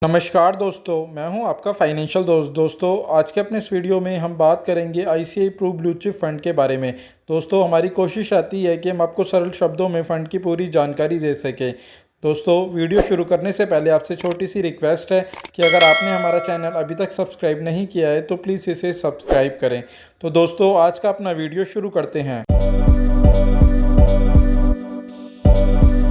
नमस्कार दोस्तों, मैं हूं आपका फाइनेंशियल दोस्तों आज के अपने इस वीडियो में हम बात करेंगे ICICI Pru blue chip fund के बारे में। दोस्तों, हमारी कोशिश आती है कि हम आपको सरल शब्दों में फ़ंड की पूरी जानकारी दे सकें। दोस्तों, वीडियो शुरू करने से पहले आपसे छोटी सी रिक्वेस्ट है कि अगर आपने हमारा चैनल अभी तक सब्सक्राइब नहीं किया है तो प्लीज़ इसे सब्सक्राइब करें। तो दोस्तों, आज का अपना वीडियो शुरू करते हैं।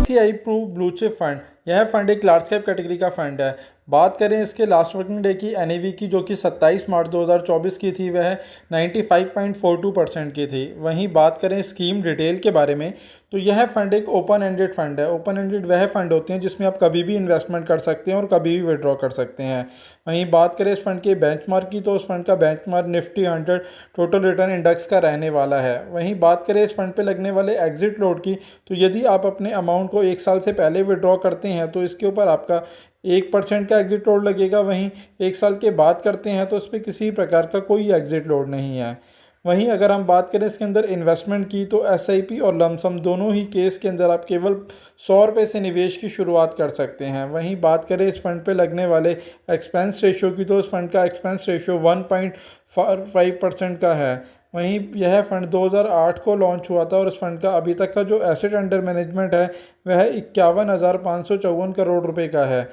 ICICI Pru blue chip fund, यह फंड एक लार्ज कैप कैटेगरी का फंड है। बात करें इसके लास्ट वर्किंग डे की एनएवी की, जो कि 27 मार्च 2024 की थी, वह 95.42% की थी। वहीं बात करें स्कीम डिटेल के बारे में, तो यह फंड एक ओपन एंडेड फंड है। ओपन एंडेड वह फंड होते हैं जिसमें आप कभी भी इन्वेस्टमेंट कर सकते हैं और कभी भी विड्रॉ कर सकते हैं। वहीं बात करें इस फंड के बेंचमार्क की, तो इस फंड का benchmark Nifty 100 total return index का रहने वाला है। वहीं बात करें इस फंड पे लगने वाले एग्जिट लोड की, तो यदि आप अपने अमाउंट को 1 साल से पहले विड्रॉ करते हैं तो इसके ऊपर आपका 1% का एग्जिट लोड लगेगा। वहीं 1 साल के बाद करते हैं तो इस पर किसी प्रकार का कोई एग्जिट लोड नहीं है। वहीं अगर हम बात करें इसके अंदर इन्वेस्टमेंट की, तो एसआईपी और लमसम दोनों ही केस के अंदर आप केवल 100 रुपये से निवेश की शुरुआत कर सकते हैं। वहीं बात करें इस फंड पे लगने वाले एक्सपेंस रेशियो की, तो इस फंड का एक्सपेंस रेशियो 1.5% का है। वहीं यह फंड 2008 को लॉन्च हुआ था और इस फंड का अभी तक का जो एसेट अंडर मैनेजमेंट है वह 51,554 करोड़ रुपए का है।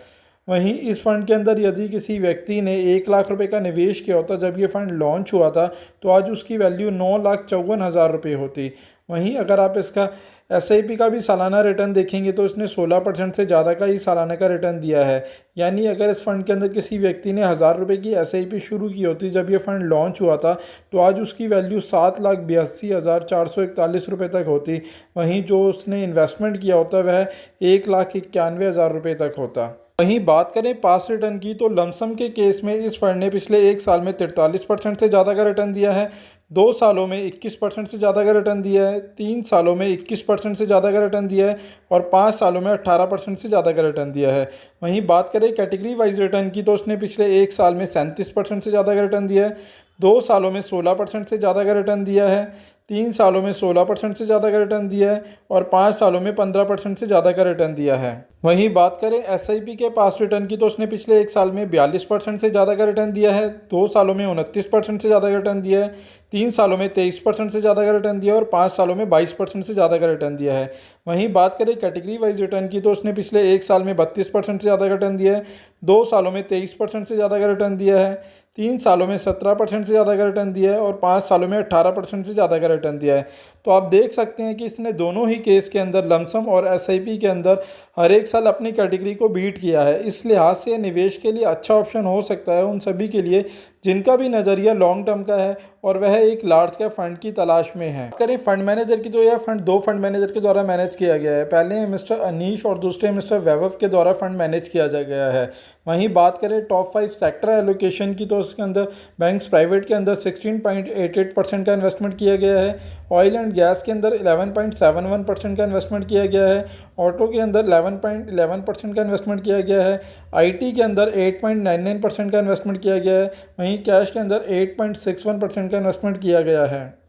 वहीं इस फंड के अंदर यदि किसी व्यक्ति ने 1 लाख रुपए का निवेश किया होता जब ये फंड लॉन्च हुआ था, तो आज उसकी वैल्यू 9,54,000 रुपये होती। वहीं अगर आप इसका एसआईपी का भी सालाना रिटर्न देखेंगे तो इसने 16% से ज़्यादा का ही सालाना का रिटर्न दिया है। यानी अगर इस फंड के अंदर किसी व्यक्ति ने 1,000 रुपये की एसआईपी शुरू की होती जब ये फंड लॉन्च हुआ था, तो आज उसकी वैल्यू 7,82,441 रुपये तक होती। वहीं जो उसने इन्वेस्टमेंट किया होता वह 1,91,000 रुपये तक होता। वहीं बात करें पास रिटर्न की, तो लमसम के केस में इस फंड ने पिछले 1 साल में 43% से ज़्यादा का रिटर्न दिया है, 2 सालों में 21% से ज़्यादा का रिटर्न दिया है, 3 सालों में 21% से ज़्यादा का रिटर्न दिया है और 5 सालों में 18% से ज़्यादा का रिटर्न दिया है। वहीं बात करें कैटेगरी वाइज रिटर्न की, तो उसने पिछले 1 साल में 37% से ज़्यादा का रिटर्न दिया है, 2 सालों में 16% से ज़्यादा का रिटर्न दिया है, 3 सालों में 16% से ज़्यादा का रिटर्न दिया है और 5 सालों में 15% से ज़्यादा का रिटर्न दिया है। वहीं बात करें एसआईपी के पास रिटर्न की, तो उसने पिछले 1 साल में 42% से ज़्यादा का रिटर्न दिया है, 2 सालों में 29% से ज़्यादा का रिटर्न दिया है, 3 सालों में 23% से ज़्यादा का रिटर्न दिया है और 5 सालों में 22% से ज़्यादा का रिटर्न दिया है। वहीं बात करें कैटेगरी वाइज रिटर्न की, तो उसने पिछले 1 साल में 32% से ज़्यादा का रिटर्न दिया है, 2 सालों में 23% से ज़्यादा का रिटर्न दिया है, 3 सालों में 17% से ज़्यादा का रिटर्न दिया है और 5 सालों में 18% से ज़्यादा का रिटर्न दिया है। तो आप देख सकते हैं कि इसने दोनों ही केस के अंदर लमसम और एसआईपी के अंदर हर 1 साल अपनी कैटेगरी को बीट किया है। इस लिहाज से निवेश के लिए अच्छा ऑप्शन हो सकता है उन सभी के लिए जिनका भी नज़रिया लॉन्ग टर्म का है और वह एक लार्ज कैप फंड की तलाश में है। करें फंड मैनेजर की, तो यह फंड 2 फंड मैनेजर के द्वारा मैनेज किया गया है। पहले मिस्टर अनीश और दूसरे मिस्टर वैभव के द्वारा फंड मैनेज किया जा गया है। वहीं बात करें टॉप 5 सेक्टर एलोकेशन की, तो उसके अंदर बैंक्स प्राइवेट के अंदर 16.88% का इन्वेस्टमेंट किया गया है, ऑयल एंड गैस के अंदर 11.71% का इन्वेस्टमेंट किया गया है, ऑटो के अंदर 11.11% का इन्वेस्टमेंट किया गया है, आईटी के अंदर 8.99% का इन्वेस्टमेंट किया गया है, वहीं कैश के अंदर 8.61% का इन्वेस्टमेंट किया गया है।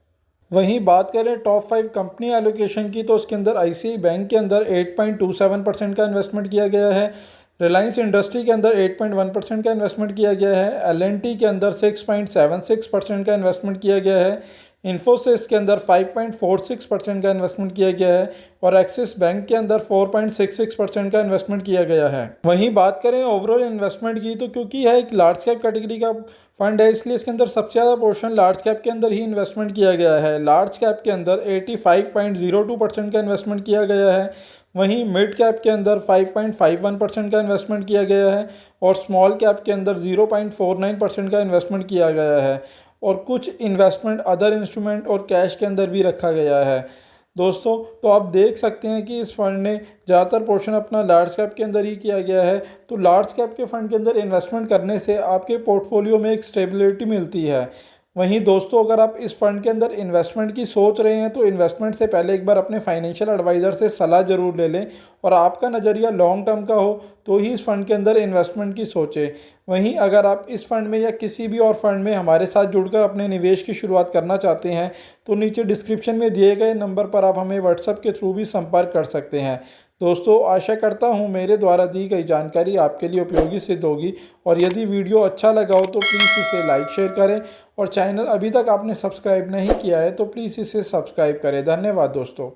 वहीं बात करें टॉप 5 कंपनी एलोकेशन की, तो उसके अंदर आईसीआई बैंक के अंदर 8.27% का इन्वेस्टमेंट किया गया है, रिलायंस इंडस्ट्री के अंदर 8.1% का इन्वेस्टमेंट किया गया है, एलएनटी के अंदर 6.76% का इन्वेस्टमेंट किया गया है, इन्फोसिस के अंदर 5.46% का इन्वेस्टमेंट किया गया है और एक्सिस बैंक के अंदर 4.66% का इन्वेस्टमेंट किया गया है। वहीं बात करें ओवरऑल इन्वेस्टमेंट की, तो क्योंकि यह एक लार्ज कैप कैटेगरी का फंड है, इसलिए इसके अंदर सबसे ज़्यादा पोर्शन लार्ज कैप के अंदर ही इन्वेस्टमेंट किया गया है। लार्ज कैप के अंदर 85.02% का इन्वेस्टमेंट किया गया है, वहीं मिड कैप के अंदर 5.51% का इन्वेस्टमेंट किया गया है और स्मॉल कैप के अंदर 0.49% का इन्वेस्टमेंट किया गया है और कुछ इन्वेस्टमेंट अदर इंस्ट्रूमेंट और कैश के अंदर भी रखा गया है। दोस्तों, तो आप देख सकते हैं कि इस फंड ने ज़्यादातर पोर्शन अपना लार्ज कैप के अंदर ही किया गया है। तो लार्ज कैप के फंड के अंदर इन्वेस्टमेंट करने से आपके पोर्टफोलियो में एक स्टेबिलिटी मिलती है। वहीं दोस्तों, अगर आप इस फंड के अंदर इन्वेस्टमेंट की सोच रहे हैं तो इन्वेस्टमेंट से पहले एक बार अपने फाइनेंशियल एडवाइज़र से सलाह ज़रूर ले लें और आपका नज़रिया लॉन्ग टर्म का हो तो ही इस फंड के अंदर इन्वेस्टमेंट की सोचें। वहीं अगर आप इस फंड में या किसी भी और फंड में हमारे साथ जुड़कर अपने निवेश की शुरुआत करना चाहते हैं तो नीचे डिस्क्रिप्शन में दिए गए नंबर पर आप हमें व्हाट्सएप के थ्रू भी संपर्क कर सकते हैं। दोस्तों आशा करता हूँ मेरे द्वारा दी गई जानकारी आपके लिए उपयोगी सिद्ध होगी, और यदि वीडियो अच्छा लगा हो तो प्लीज़ इसे लाइक शेयर करें, और चैनल अभी तक आपने सब्सक्राइब नहीं किया है तो प्लीज़ इसे सब्सक्राइब करें। धन्यवाद दोस्तों।